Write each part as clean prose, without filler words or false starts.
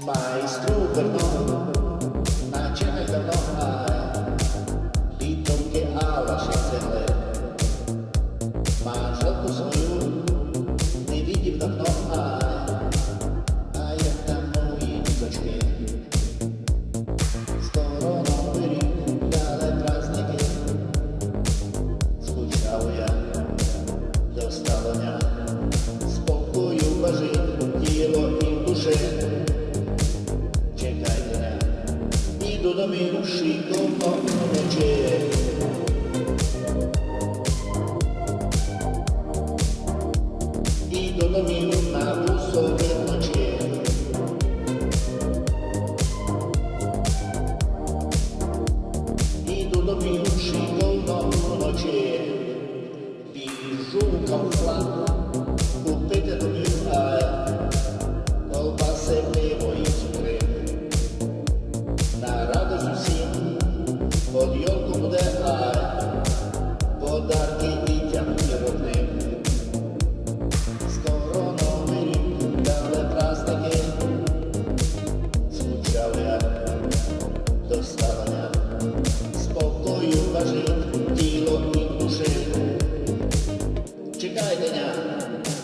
Майстру наче давно підтомки алаші цели. Манжелку свою не видів давно, а як там мої діточки. Скоро новий рік, дали праздники, скучав я до сталоня, спокою бажить тіло і душе. Idu da mi uši kao noće. Idu da mi na busove noće. Idu da mi uši kao noće. Pižu kao flan, u pete do mi kolbase levo i cukre. Na radost усім под йолку буде подарки дітям і родним. Скоро новий рік, дали праздники, скучав я до ставання, спокою бажить тіло і душі. Чекайте дня,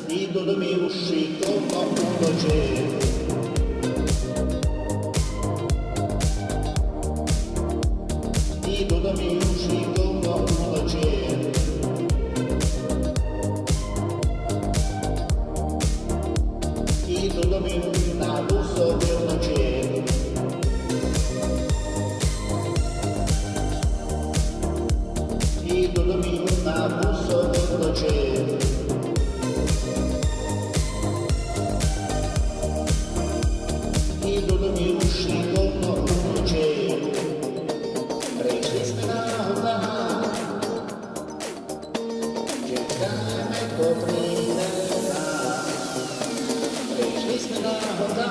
іду до мівші, то вночі. Idu da mi uši kao noće. Idu da mi na busove noće. Idu da mi na busove noće. Idu da mi uši kao noće. Прийшли ми на губа, чекаємо, хто прийде нас. Прийшли ми на губа,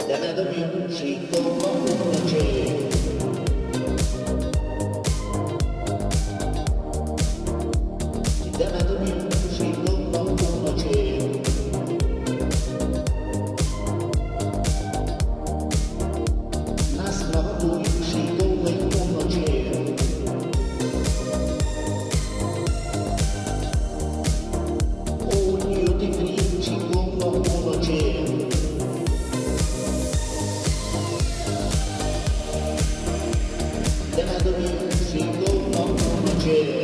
йдемо до мівші коло ночі. Йдемо до мівші коло ночі. Demando-me, sigo, não, não,